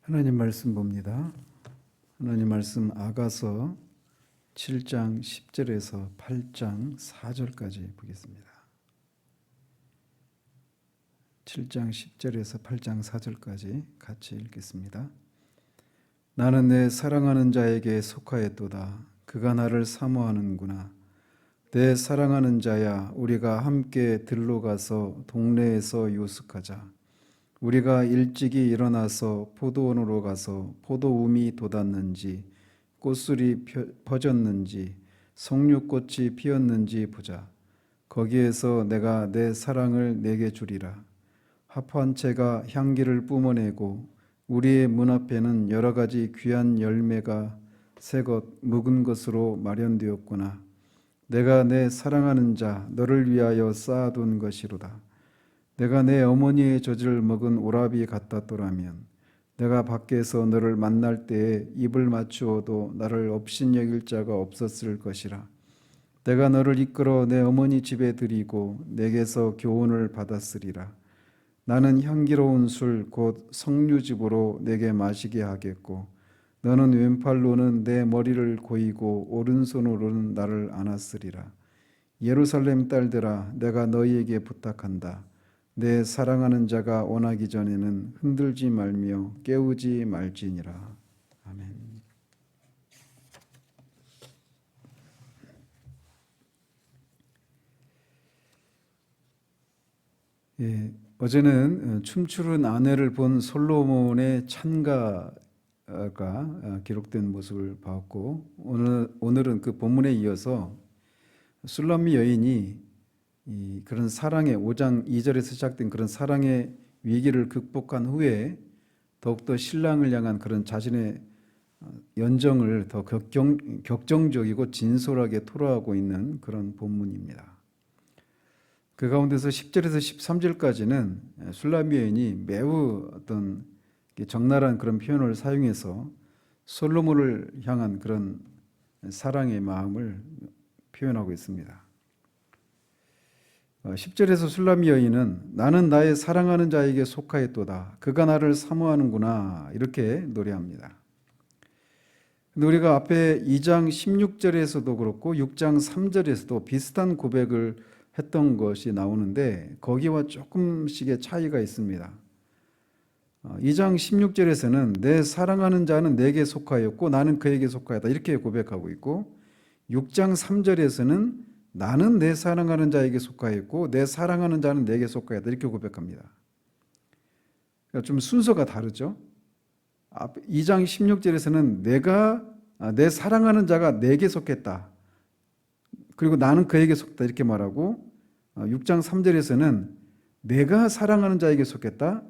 하나님 말씀 봅니다. 하나님 말씀 아가서 7장 10절에서 8장 4절까지 보겠습니다. 7장 10절에서 8장 4절까지 같이 읽겠습니다. 나는 내 사랑하는 자에게 속하였도다. 그가 나를 사모하는구나. 내 사랑하는 자야, 우리가 함께 들로 가서 동네에서 요숙하자. 우리가 일찍이 일어나서 포도원으로 가서 포도움이 돋았는지 꽃술이 퍼졌는지 석류꽃이 피었는지 보자. 거기에서 내가 내 사랑을 내게 주리라. 합한 채가 향기를 뿜어내고 우리의 문 앞에는 여러 가지 귀한 열매가 새것 묵은 것으로 마련되었구나. 내가 내 사랑하는 자 너를 위하여 쌓아둔 것이로다. 내가 내 어머니의 젖을 먹은 오라비 같았더라면 내가 밖에서 너를 만날 때에 입을 맞추어도 나를 업신여길 자가 없었을 것이라. 내가 너를 이끌어 내 어머니 집에 들이고 내게서 교훈을 받았으리라. 나는 향기로운 술 곧 석류즙으로 내게 마시게 하겠고 너는 왼팔로는 내 머리를 고이고 오른손으로는 나를 안았으리라. 예루살렘 딸들아, 내가 너희에게 부탁한다. 내 사랑하는 자가 원하기 전에는 흔들지 말며 깨우지 말지니라. 아멘. 어제는 춤추는 아내를 본 솔로몬의 찬가가 기록된 모습을 봤고, 오늘은 그 본문에 이어서 술람미 여인이 그런 사랑의 5장 2절에서 시작된 그런 사랑의 위기를 극복한 후에 더욱더 신랑을 향한 그런 자신의 연정을 더 격정적이고 진솔하게 토로하고 있는 그런 본문입니다. 그 가운데서 10절에서 13절까지는 술람미 여인이 매우 어떤 적나라한 그런 표현을 사용해서 솔로몬을 향한 그런 사랑의 마음을 표현하고 있습니다. 10절에서 술람미 여인은 나는 나의 사랑하는 자에게 속하였도다. 그가 나를 사모하는구나. 이렇게 노래합니다. 근데 우리가 앞에 2장 16절에서도 그렇고 6장 3절에서도 비슷한 고백을 했던 것이 나오는데 거기와 조금씩의 차이가 있습니다. 2장 16절에서는 내 사랑하는 자는 내게 속하였고 나는 그에게 속하였다. 이렇게 고백하고 있고 6장 3절에서는 나는 내 사랑하는 자에게 속하였고 내 사랑하는 자는 내게 속하였다. 이렇게 고백합니다. 그러니까 좀 순서가 다르죠. 2장 16절에서는 내 사랑하는 자가 내게 속했다. 그리고 나는 그에게 속다. 이렇게 말하고 6장 3절에서는 내가 사랑하는 자에게 속했다.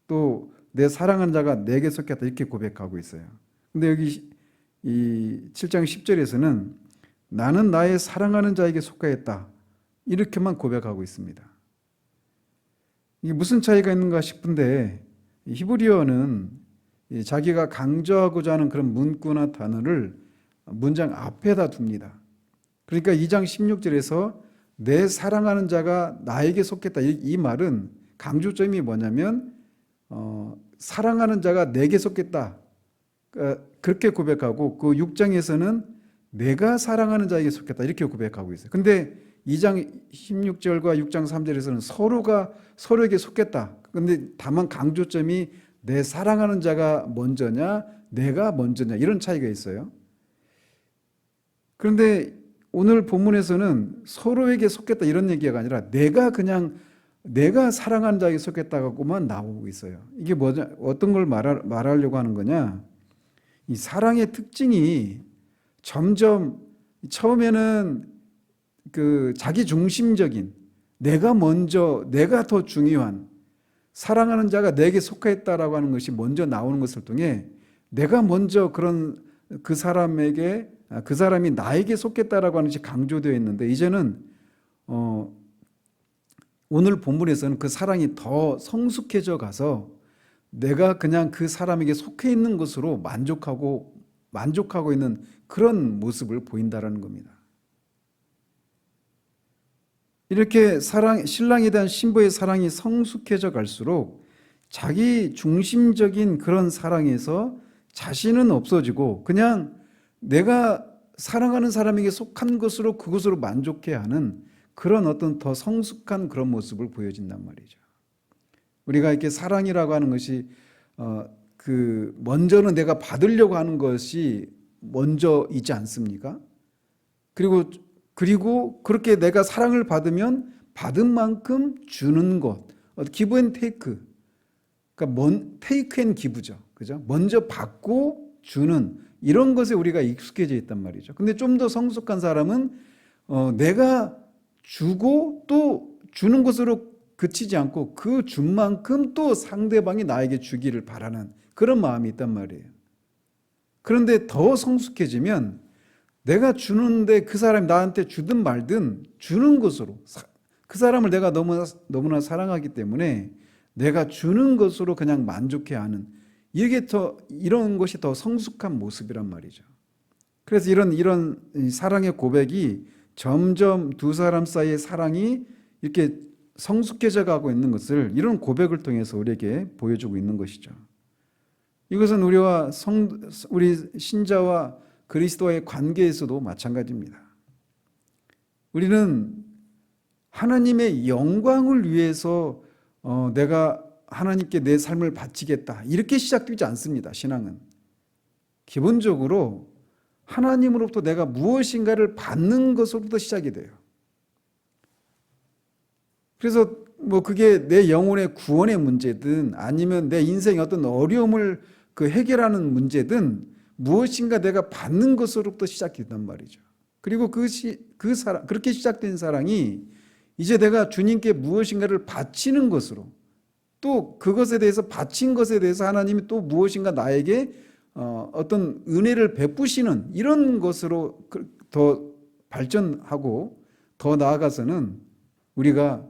또 내 사랑하는 자가 내게 속했다. 이렇게 고백하고 있어요. 근데 여기 이 7장 10절에서는 나는 나의 사랑하는 자에게 속하였다. 이렇게만 고백하고 있습니다. 이게 무슨 차이가 있는가 싶은데 히브리어는 자기가 강조하고자 하는 그런 문구나 단어를 문장 앞에다 둡니다. 그러니까 2장 16절에서 내 사랑하는 자가 나에게 속했다. 이 말은 강조점이 뭐냐면 사랑하는 자가 내게 속했다. 그렇게 고백하고 그 6장에서는 내가 사랑하는 자에게 속했다. 이렇게 고백하고 있어요. 근데 2장 16절과 6장 3절에서는 서로가 서로에게 속했다. 근데 다만 강조점이 내 사랑하는 자가 먼저냐 내가 먼저냐 이런 차이가 있어요. 그런데 오늘 본문에서는 서로에게 속했다 이런 얘기가 아니라 내가 사랑하는 자에게 속했다고만 나오고 있어요. 이게 뭐냐, 어떤 걸 말하려고 하는 거냐? 이 사랑의 특징이 점점 처음에는 그 자기 중심적인 내가 더 중요한 사랑하는 자가 내게 속했다라고 하는 것이 먼저 나오는 것을 통해 내가 먼저 그 사람이 나에게 속했다라고 하는 것이 강조되어 있는데 이제는 오늘 본문에서는 그 사랑이 더 성숙해져 가서 내가 그냥 그 사람에게 속해 있는 것으로 만족하고 있는 그런 모습을 보인다라는 겁니다. 이렇게 신랑에 대한 신부의 사랑이 성숙해져 갈수록 자기 중심적인 그런 사랑에서 자신은 없어지고 그냥 내가 사랑하는 사람에게 속한 것으로 그것으로 만족해하는 그런 어떤 더 성숙한 그런 모습을 보여진단 말이죠. 우리가 이렇게 사랑이라고 하는 것이 먼저는 내가 받으려고 하는 것이 먼저이지 않습니까? 그리고 그렇게 내가 사랑을 받으면 받은 만큼 주는 것, 기브 앤 테이크, 그러니까 테이크 앤 기브죠, 그죠? 먼저 받고 주는 이런 것에 우리가 익숙해져 있단 말이죠. 근데 좀 더 성숙한 사람은 내가 주고 또 주는 것으로 그치지 않고 그 준 만큼 또 상대방이 나에게 주기를 바라는 그런 마음이 있단 말이에요. 그런데 더 성숙해지면 내가 주는데 그 사람이 나한테 주든 말든 주는 것으로, 그 사람을 내가 너무나 사랑하기 때문에 내가 주는 것으로 그냥 만족해하는, 이런 것이 더 성숙한 모습이란 말이죠. 그래서 이런 사랑의 고백이 점점 두 사람 사이의 사랑이 이렇게 성숙해져 가고 있는 것을 이런 고백을 통해서 우리에게 보여주고 있는 것이죠. 이것은 우리 신자와 그리스도와의 관계에서도 마찬가지입니다. 우리는 하나님의 영광을 위해서 내가 하나님께 내 삶을 바치겠다 이렇게 시작되지 않습니다. 신앙은 기본적으로 하나님으로부터 내가 무엇인가를 받는 것으로부터 시작이 돼요. 그래서 그게 내 영혼의 구원의 문제든 아니면 내 인생의 어떤 어려움을 해결하는 문제든 무엇인가 내가 받는 것으로부터 시작된단 말이죠. 그리고 그렇게 시작된 사랑이 이제 내가 주님께 무엇인가를 바치는 것으로, 또 그것에 대해서 바친 것에 대해서 하나님이 또 무엇인가 나에게 어떤 은혜를 베푸시는 이런 것으로 더 발전하고, 더 나아가서는 우리가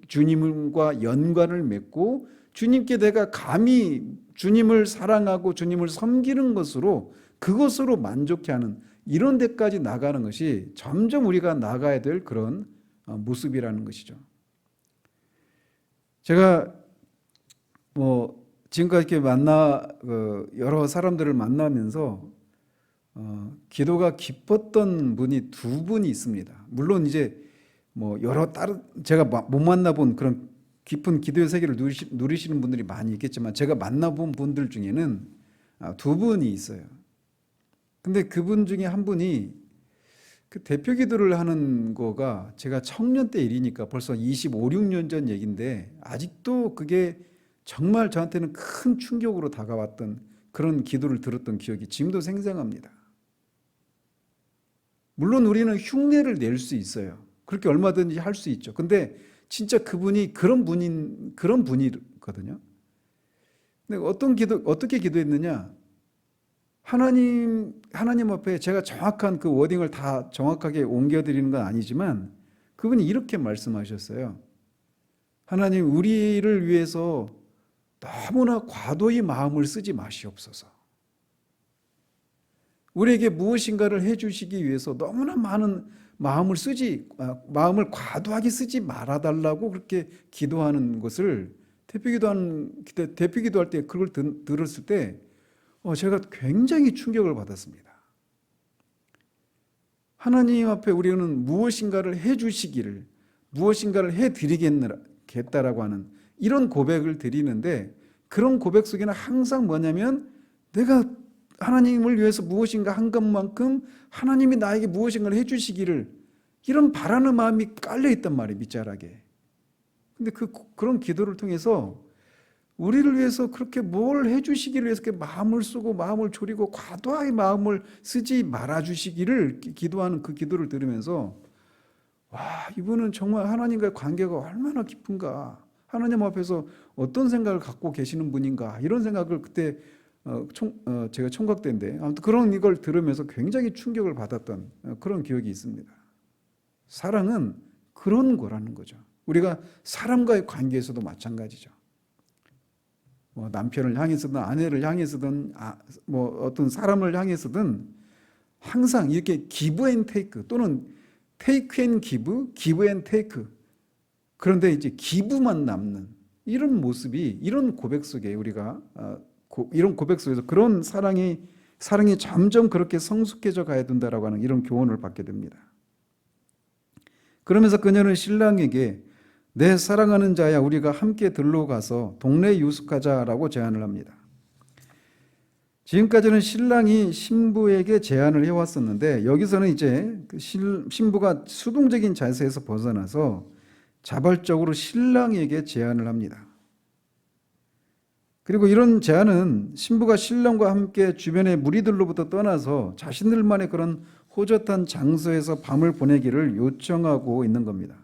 주님과 연관을 맺고 주님께 내가 감히 주님을 사랑하고 주님을 섬기는 것으로 그것으로 만족해하는 이런 데까지 나가는 것이 점점 우리가 나가야 될 그런 모습이라는 것이죠. 제가 지금까지 이렇게 여러 사람들을 만나면서 기도가 깊었던 분이 두 분이 있습니다. 물론 이제 제가 못 만나본 그런 깊은 기도의 세계를 누리시는 분들이 많이 있겠지만 제가 만나본 분들 중에는 두 분이 있어요. 근데 그분 중에 한 분이 그 대표 기도를 하는 거가 제가 청년 때 일이니까 벌써 25, 6년 전 얘기인데 아직도 그게 정말 저한테는 큰 충격으로 다가왔던 그런 기도를 들었던 기억이 지금도 생생합니다. 물론 우리는 흉내를 낼 수 있어요. 그렇게 얼마든지 할 수 있죠. 근데 진짜 그분이 그런 분이거든요. 근데 어떻게 기도했느냐? 하나님 앞에 제가 정확한 그 워딩을 다 정확하게 옮겨드리는 건 아니지만 그분이 이렇게 말씀하셨어요. 하나님, 우리를 위해서 너무나 과도히 마음을 쓰지 마시옵소서. 우리에게 무엇인가를 해주시기 위해서 너무나 많은 마음을 과도하게 쓰지 말아달라고 그렇게 기도하는 것을 대표기도할 때 그걸 들었을 때 제가 굉장히 충격을 받았습니다. 하나님 앞에 우리는 무엇인가를 해주시기를, 무엇인가를 해드리겠다라고 하는 이런 고백을 드리는데, 그런 고백 속에는 항상 뭐냐면 내가 하나님을 위해서 무엇인가 한 것만큼 하나님이 나에게 무엇인가를 해주시기를, 이런 바라는 마음이 깔려있단 말이에요, 밑자락에. 근데 그런 기도를 통해서 우리를 위해서 그렇게 뭘 해주시기를 위해서 이렇게 마음을 쓰고 마음을 졸이고 과도하게 마음을 쓰지 말아주시기를 기도하는 그 기도를 들으면서, 와, 이분은 정말 하나님과의 관계가 얼마나 깊은가, 하나님 앞에서 어떤 생각을 갖고 계시는 분인가, 이런 생각을 그때 제가 총각 때인데 아무튼 그런 이걸 들으면서 굉장히 충격을 받았던 그런 기억이 있습니다. 사랑은 그런 거라는 거죠. 우리가 사람과의 관계에서도 마찬가지죠. 남편을 향해서든 아내를 향해서든 어떤 사람을 향해서든 항상 이렇게 give and take 또는 take and give, give and take, 그런데 이제 기부만 남는, 이런 모습이, 이런 고백 속에 우리가 이런 고백 속에서 그런 사랑이 점점 그렇게 성숙해져 가야 된다라고 하는 이런 교훈을 받게 됩니다. 그러면서 그녀는 신랑에게 내 사랑하는 자야, 우리가 함께 들러 가서 동네에 유숙하자라고 제안을 합니다. 지금까지는 신랑이 신부에게 제안을 해왔었는데 여기서는 이제 그 신부가 수동적인 자세에서 벗어나서 자발적으로 신랑에게 제안을 합니다. 그리고 이런 제안은 신부가 신랑과 함께 주변의 무리들로부터 떠나서 자신들만의 그런 호젓한 장소에서 밤을 보내기를 요청하고 있는 겁니다.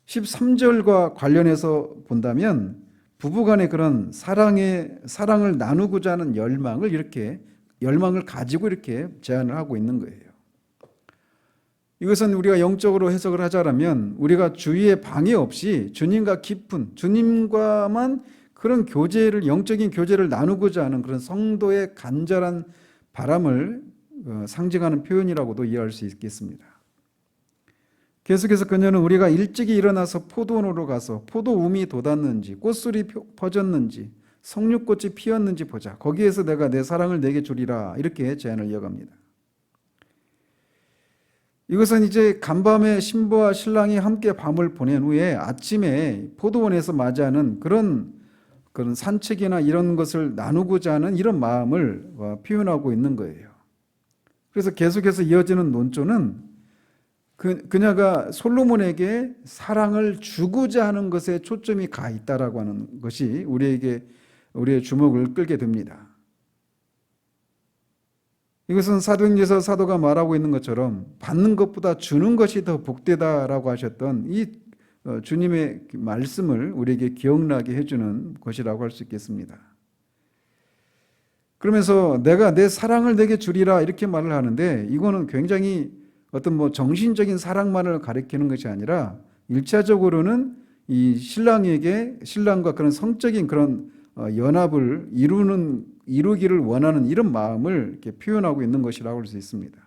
13절과 관련해서 본다면 부부간의 그런 사랑을 나누고자 하는 열망을 가지고 이렇게 제안을 하고 있는 거예요. 이것은 우리가 영적으로 해석을 하자면 우리가 주위에 방해 없이 주님과 깊은, 주님과만 그런 영적인 교제를 나누고자 하는 그런 성도의 간절한 바람을 상징하는 표현이라고도 이해할 수 있겠습니다. 계속해서 그녀는 우리가 일찍이 일어나서 포도원으로 가서 포도움이 돋았는지 꽃술이 퍼졌는지 석류꽃이 피었는지 보자. 거기에서 내가 내 사랑을 내게 주리라. 이렇게 제안을 이어갑니다. 이것은 이제 간밤에 신부와 신랑이 함께 밤을 보낸 후에 아침에 포도원에서 맞이하는 그런 산책이나 이런 것을 나누고자 하는 이런 마음을 표현하고 있는 거예요. 그래서 계속해서 이어지는 논조는 그녀가 솔로몬에게 사랑을 주고자 하는 것에 초점이 가 있다라고 하는 것이 우리의 주목을 끌게 됩니다. 이것은 사도행전에서 사도가 말하고 있는 것처럼 받는 것보다 주는 것이 더 복되다라고 하셨던 이 주님의 말씀을 우리에게 기억나게 해주는 것이라고 할 수 있겠습니다. 그러면서 내가 내 사랑을 내게 주리라 이렇게 말을 하는데 이거는 굉장히 어떤 정신적인 사랑만을 가리키는 것이 아니라 1차적으로는 이 신랑과 그런 성적인 그런 연합을 이루기를 원하는 이런 마음을 이렇게 표현하고 있는 것이라고 할 수 있습니다.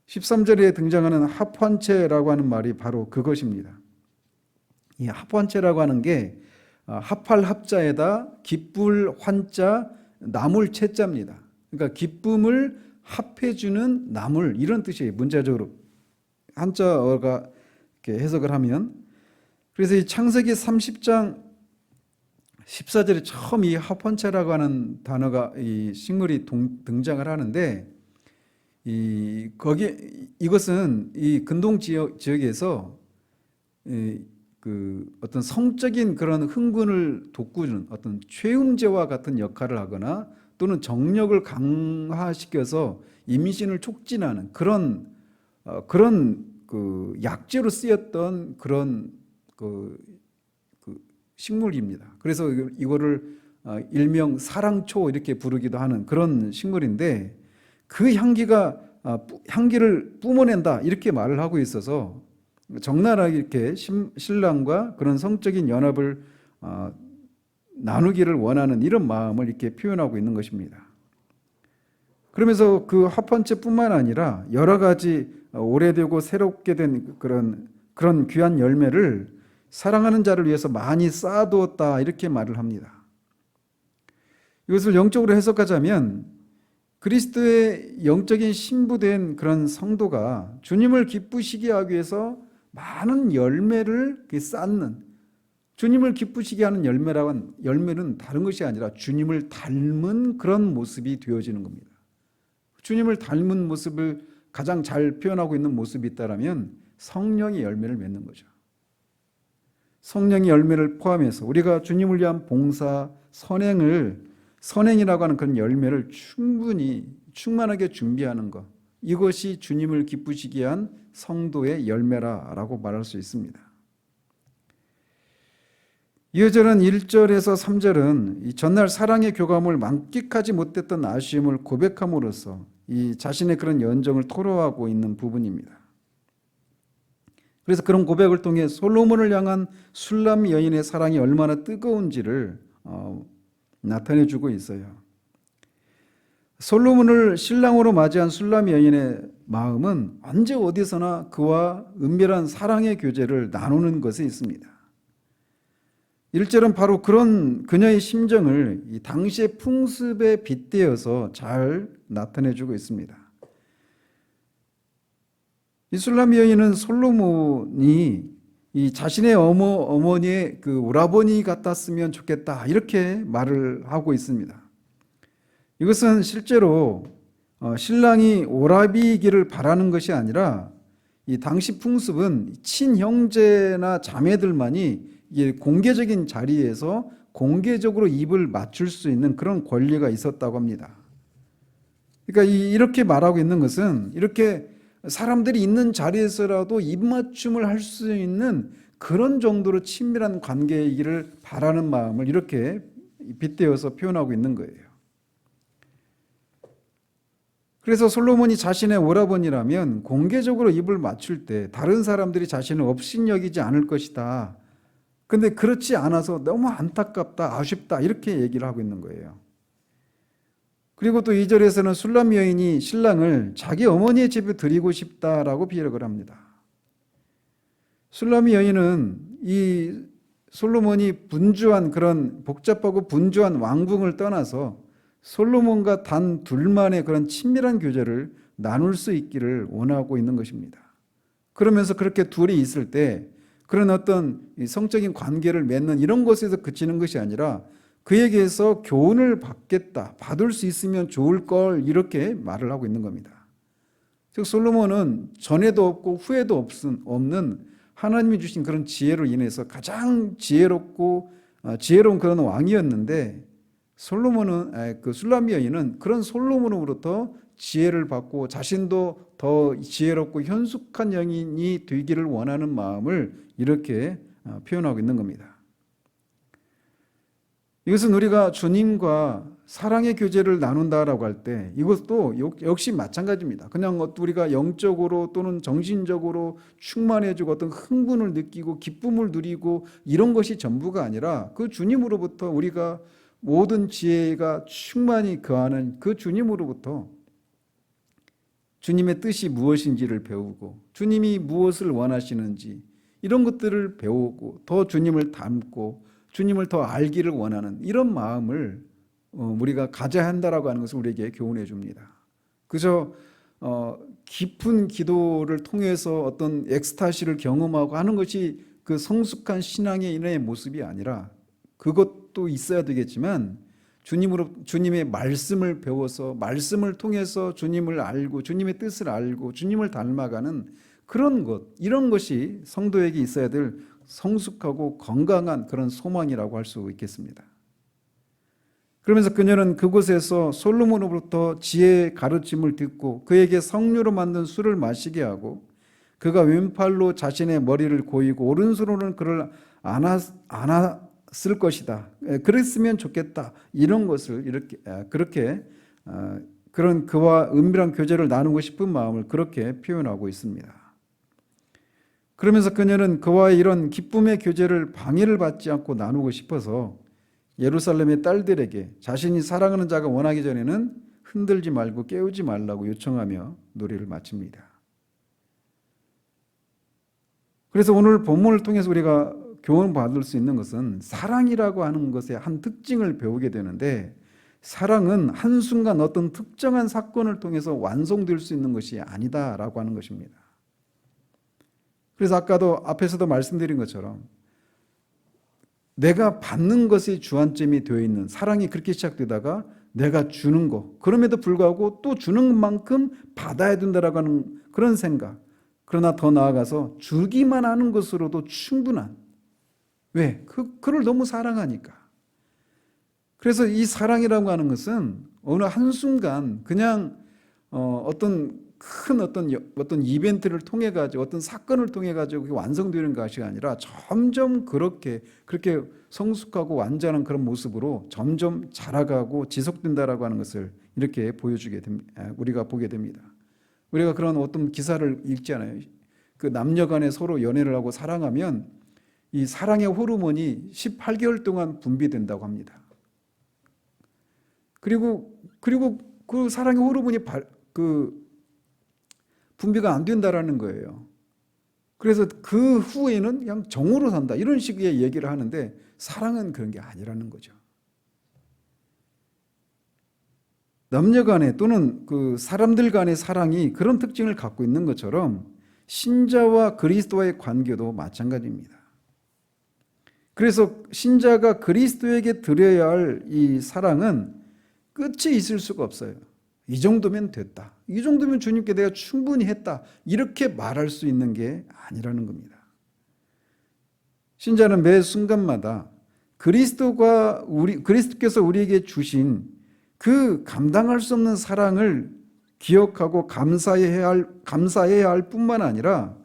13절에 등장하는 합환체라고 하는 말이 바로 그것입니다. 이 합환체라고 하는 게 합할 합자에다 기쁠 환자 나물 채자입니다. 그러니까 기쁨을 합해주는 나물 이런 뜻이에요. 문자적으로 한자어가 이렇게 해석을 하면. 그래서 이 창세기 30장 14절에 처음 이 합환체라고 하는 단어가 이 식물이 등장을 하는데 이것은 이 근동 지역에서 어떤 성적인 그런 흥분을 돋구는 어떤 최음제와 같은 역할을 하거나 또는 정력을 강화시켜서 임신을 촉진하는 그런 약재로 쓰였던 그런 식물입니다. 그래서 이거를 일명 사랑초 이렇게 부르기도 하는 그런 식물인데 그 향기를 뿜어낸다 이렇게 말을 하고 있어서 적나라하게 이렇게 신랑과 그런 성적인 연합을 나누기를 원하는 이런 마음을 이렇게 표현하고 있는 것입니다. 그러면서 그 합환체뿐만 아니라 여러 가지 오래되고 새롭게 된 그런 귀한 열매를 사랑하는 자를 위해서 많이 쌓아두었다 이렇게 말을 합니다. 이것을 영적으로 해석하자면 그리스도의 영적인 신부된 그런 성도가 주님을 기쁘시게 하기 위해서 많은 열매를 쌓는, 주님을 기쁘시게 하는 열매는 다른 것이 아니라 주님을 닮은 그런 모습이 되어지는 겁니다. 주님을 닮은 모습을 가장 잘 표현하고 있는 모습이 있다면 성령의 열매를 맺는 거죠. 성령의 열매를 포함해서 우리가 주님을 위한 봉사, 선행이라고 하는 그런 열매를 충만하게 준비하는 것, 이것이 주님을 기쁘시게 한 성도의 열매라고 말할 수 있습니다. 이어지는 1절에서 3절은 이 전날 사랑의 교감을 만끽하지 못했던 아쉬움을 고백함으로써 이 자신의 그런 연정을 토로하고 있는 부분입니다. 그래서 그런 고백을 통해 솔로몬을 향한 술람 여인의 사랑이 얼마나 뜨거운지를 나타내주고 있어요. 솔로몬을 신랑으로 맞이한 술람 여인의 마음은 언제 어디서나 그와 은밀한 사랑의 교제를 나누는 것에 있습니다. 1절은 바로 그런 그녀의 심정을 이 당시의 풍습에 빗대어서 잘 나타내주고 있습니다. 이 술람 여인은 솔로몬이 이 자신의 어머니의 그 오라버니 같았으면 좋겠다 이렇게 말을 하고 있습니다. 이것은 실제로 신랑이 오라비이기를 바라는 것이 아니라 이 당시 풍습은 친형제나 자매들만이 이게 공개적인 자리에서 공개적으로 입을 맞출 수 있는 그런 권리가 있었다고 합니다. 그러니까 이렇게 말하고 있는 것은 이렇게 사람들이 있는 자리에서라도 입맞춤을 할 수 있는 그런 정도로 친밀한 관계이기를 바라는 마음을 이렇게 빗대어서 표현하고 있는 거예요. 그래서 솔로몬이 자신의 오라버니라면 공개적으로 입을 맞출 때 다른 사람들이 자신을 업신여기지 않을 것이다. 근데 그렇지 않아서 너무 안타깝다, 아쉽다 이렇게 얘기를 하고 있는 거예요. 그리고 또 2절에서는 술람 여인이 신랑을 자기 어머니의 집에 드리고 싶다라고 비력을 합니다. 술람 여인은 이 솔로몬이 분주한 그런 복잡하고 분주한 왕궁을 떠나서 솔로몬과 단 둘만의 그런 친밀한 교제를 나눌 수 있기를 원하고 있는 것입니다. 그러면서 그렇게 둘이 있을 때 그런 어떤 성적인 관계를 맺는 이런 것에서 그치는 것이 아니라 그에게서 교훈을 받겠다, 받을 수 있으면 좋을 걸 이렇게 말을 하고 있는 겁니다. 즉 솔로몬은 전에도 없고 후에도 없는 하나님이 주신 그런 지혜로 인해서 가장 지혜로운 그런 왕이었는데 그 술람 여인은 그런 솔로몬으로부터 지혜를 받고 자신도 더 지혜롭고 현숙한 여인이 되기를 원하는 마음을 이렇게 표현하고 있는 겁니다. 이것은 우리가 주님과 사랑의 교제를 나눈다라고 할 때 이것도 역시 마찬가지입니다. 그냥 우리가 영적으로 또는 정신적으로 충만해지고 어떤 흥분을 느끼고 기쁨을 누리고 이런 것이 전부가 아니라 그 주님으로부터 우리가 모든 지혜가 충만히 거하는 그 주님으로부터 주님의 뜻이 무엇인지를 배우고 주님이 무엇을 원하시는지 이런 것들을 배우고 더 주님을 닮고 주님을 더 알기를 원하는 이런 마음을 우리가 가져야 한다라고 하는 것을 우리에게 교훈해 줍니다. 그저 깊은 기도를 통해서 어떤 엑스타시를 경험하고 하는 것이 그 성숙한 신앙의 인의 모습이 아니라 그것도 있어야 되겠지만 주님의 말씀을 배워서 말씀을 통해서 주님을 알고 주님의 뜻을 알고 주님을 닮아가는 그런 것, 이런 것이 성도에게 있어야 될 성숙하고 건강한 그런 소망이라고 할 수 있겠습니다. 그러면서 그녀는 그곳에서 솔로몬으로부터 지혜의 가르침을 듣고 그에게 석류로 만든 술을 마시게 하고 그가 왼팔로 자신의 머리를 고이고 오른손으로는 그를 안았을 것이다. 그랬으면 좋겠다. 이런 것을 그렇게 그런 그와 은밀한 교제를 나누고 싶은 마음을 그렇게 표현하고 있습니다. 그러면서 그녀는 그와의 이런 기쁨의 교제를 방해를 받지 않고 나누고 싶어서 예루살렘의 딸들에게 자신이 사랑하는 자가 원하기 전에는 흔들지 말고 깨우지 말라고 요청하며 노래를 마칩니다. 그래서 오늘 본문을 통해서 우리가 교훈받을 수 있는 것은 사랑이라고 하는 것의 한 특징을 배우게 되는데 사랑은 한순간 어떤 특정한 사건을 통해서 완성될 수 있는 것이 아니다라고 하는 것입니다. 그래서 아까도 앞에서도 말씀드린 것처럼 내가 받는 것이 주안점이 되어 있는 사랑이 그렇게 시작되다가 내가 주는 것, 그럼에도 불구하고 또 주는 만큼 받아야 된다라고 하는 그런 생각, 그러나 더 나아가서 주기만 하는 것으로도 충분한, 왜? 그를 너무 사랑하니까. 그래서 이 사랑이라고 하는 것은 어느 한순간 그냥 어떤 이벤트를 통해 가지고 어떤 사건을 통해 가지고 그게 완성되는 것이 아니라 점점 그렇게 성숙하고 완전한 그런 모습으로 점점 자라가고 지속된다라고 하는 것을 이렇게 보여주게 됩니다. 우리가 보게 됩니다. 우리가 그런 어떤 기사를 읽잖아요. 그 남녀간에 서로 연애를 하고 사랑하면 이 사랑의 호르몬이 18개월 동안 분비된다고 합니다. 그리고 그 사랑의 호르몬이 분비가 안 된다라는 거예요. 그래서 그 후에는 그냥 정으로 산다 이런 식의 얘기를 하는데 사랑은 그런 게 아니라는 거죠. 남녀 간의 또는 그 사람들 간의 사랑이 그런 특징을 갖고 있는 것처럼 신자와 그리스도와의 관계도 마찬가지입니다. 그래서 신자가 그리스도에게 드려야 할 이 사랑은 끝이 있을 수가 없어요. 이 정도면 됐다. 이 정도면 주님께 내가 충분히 했다. 이렇게 말할 수 있는 게 아니라는 겁니다. 신자는 매 순간마다 그리스도께서 우리에게 주신 그 감당할 수 없는 사랑을 기억하고 감사해야 할 뿐만 아니라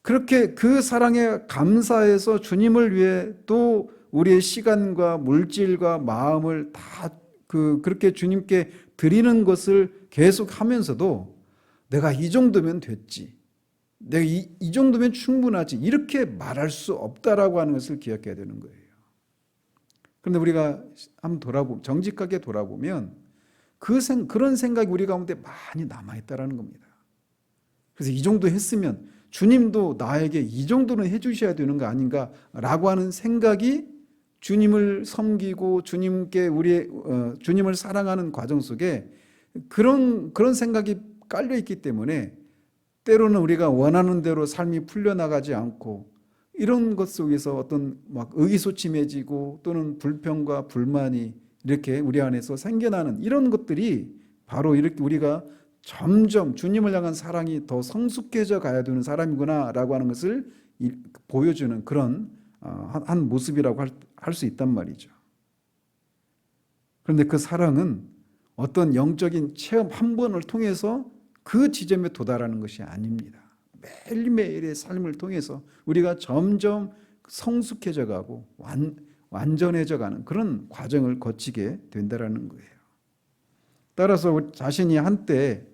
그렇게 그 사랑에 감사해서 주님을 위해 또 우리의 시간과 물질과 마음을 다 그렇게 주님께 드리는 것을 계속 하면서도 내가 이 정도면 됐지. 내가 이 정도면 충분하지. 이렇게 말할 수 없다라고 하는 것을 기억해야 되는 거예요. 그런데 우리가 한번 정직하게 돌아보면 그런 생각이 우리 가운데 많이 남아있다라는 겁니다. 그래서 이 정도 했으면 주님도 나에게 이 정도는 해주셔야 되는 거 아닌가라고 하는 생각이 주님을 섬기고 주님을 사랑하는 과정 속에 그런 생각이 깔려 있기 때문에 때로는 우리가 원하는 대로 삶이 풀려나가지 않고 이런 것 속에서 어떤 막 의기소침해지고 또는 불평과 불만이 이렇게 우리 안에서 생겨나는 이런 것들이 바로 이렇게 우리가 점점 주님을 향한 사랑이 더 성숙해져 가야 되는 사람이구나라고 하는 것을 보여주는 그런 한 모습이라고 할 수 있단 말이죠. 그런데 그 사랑은 어떤 영적인 체험 한 번을 통해서 그 지점에 도달하는 것이 아닙니다. 매일매일의 삶을 통해서 우리가 점점 성숙해져 가고 완전해져 가는 그런 과정을 거치게 된다라는 거예요. 따라서 자신이 한때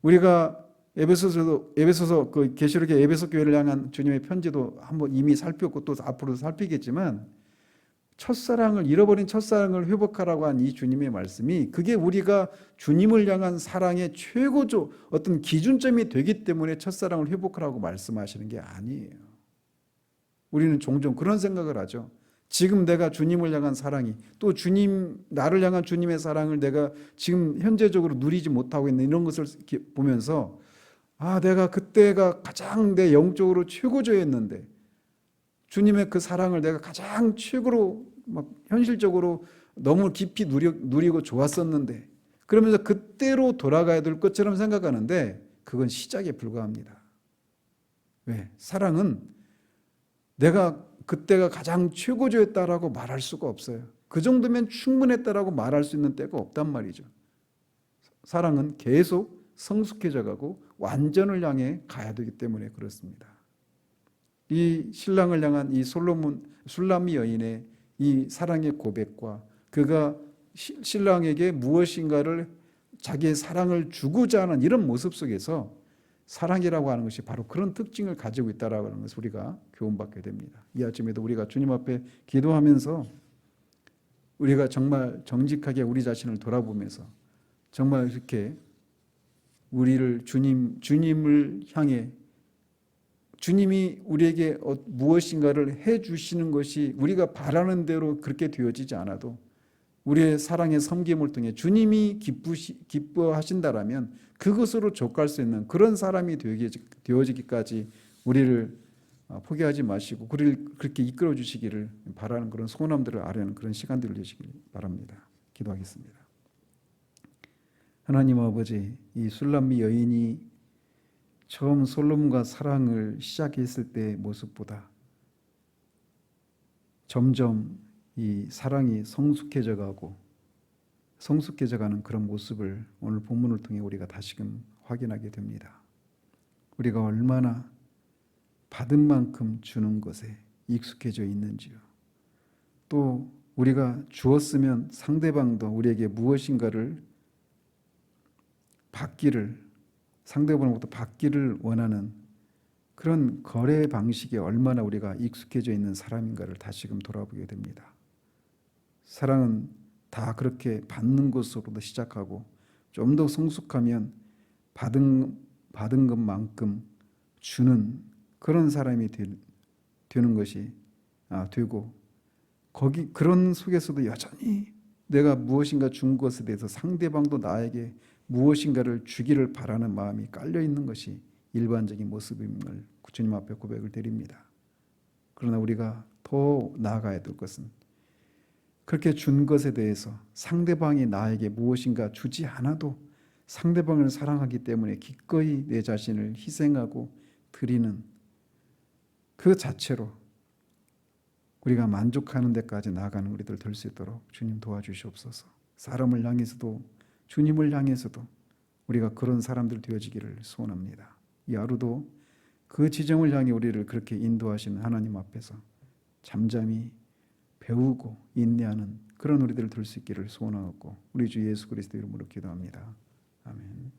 우리가 에베소서 그 계시록의 에베소 교회를 향한 주님의 편지도 한번 이미 살폈고 또 앞으로도 살피겠지만 잃어버린 첫사랑을 회복하라고 한 이 주님의 말씀이 그게 우리가 주님을 향한 사랑의 최고조 어떤 기준점이 되기 때문에 첫사랑을 회복하라고 말씀하시는 게 아니에요. 우리는 종종 그런 생각을 하죠. 지금 내가 주님을 향한 사랑이 또 나를 향한 주님의 사랑을 내가 지금 현재적으로 누리지 못하고 있는 이런 것을 보면서 내가 그때가 가장 내 영적으로 최고조였는데 주님의 그 사랑을 내가 가장 최고로 현실적으로 너무 깊이 누리고 좋았었는데 그러면서 그때로 돌아가야 될 것처럼 생각하는데 그건 시작에 불과합니다. 왜? 사랑은 내가 그때가 가장 최고조였다라고 말할 수가 없어요. 그 정도면 충분했다라고 말할 수 있는 때가 없단 말이죠. 사랑은 계속 성숙해져 가고 완전을 향해 가야 되기 때문에 그렇습니다. 이 신랑을 향한 이 술람미 여인의 이 사랑의 고백과 그가 신랑에게 무엇인가를 자기의 사랑을 주고자 하는 이런 모습 속에서 사랑이라고 하는 것이 바로 그런 특징을 가지고 있다라고 하는 것을 우리가 교훈받게 됩니다. 이 아침에도 우리가 주님 앞에 기도하면서 우리가 정말 정직하게 우리 자신을 돌아보면서 정말 이렇게 우리를 주님을 향해 주님이 우리에게 무엇인가를 해주시는 것이 우리가 바라는 대로 그렇게 되어지지 않아도 우리의 사랑의 섬김을 통해 주님이 기뻐하신다라면 그것으로 족할 수 있는 그런 사람이 되어지기까지 우리를 포기하지 마시고 우리를 그렇게 이끌어 주시기를 바라는 그런 소원함들을 아뢰는 그런 시간들을 주시길 바랍니다. 기도하겠습니다. 하나님 아버지, 이 술람미 여인이 처음 솔로몬과 사랑을 시작했을 때의 모습보다 점점 이 사랑이 성숙해져 가는 그런 모습을 오늘 본문을 통해 우리가 다시금 확인하게 됩니다. 우리가 얼마나 받은 만큼 주는 것에 익숙해져 있는지요. 또 우리가 주었으면 상대방도 우리에게 무엇인가를 상대방으로부터 받기를 원하는 그런 거래 방식에 얼마나 우리가 익숙해져 있는 사람인가를 다시금 돌아보게 됩니다. 사랑은 다 그렇게 받는 것으로도 시작하고 좀 더 성숙하면 받은 것만큼 주는 그런 사람이 되는 것이 되고 그런 속에서도 여전히 내가 무엇인가 준 것에 대해서 상대방도 나에게 무엇인가를 주기를 바라는 마음이 깔려 있는 것이 일반적인 모습임을 주님 앞에 고백을 드립니다. 그러나 우리가 더 나아가야 될 것은 그렇게 준 것에 대해서 상대방이 나에게 무엇인가 주지 않아도 상대방을 사랑하기 때문에 기꺼이 내 자신을 희생하고 드리는 그 자체로 우리가 만족하는 데까지 나아가는 우리들 될 수 있도록 주님 도와주시옵소서. 사람을 향해서도 주님을 향해서도 우리가 그런 사람들 되어지기를 소원합니다. 이 하루도 그 지점을 향해 우리를 그렇게 인도하시는 하나님 앞에서 잠잠히 배우고 인내하는 그런 우리들 될 수 있기를 소원하고 우리 주 예수 그리스도 이름으로 기도합니다. 아멘.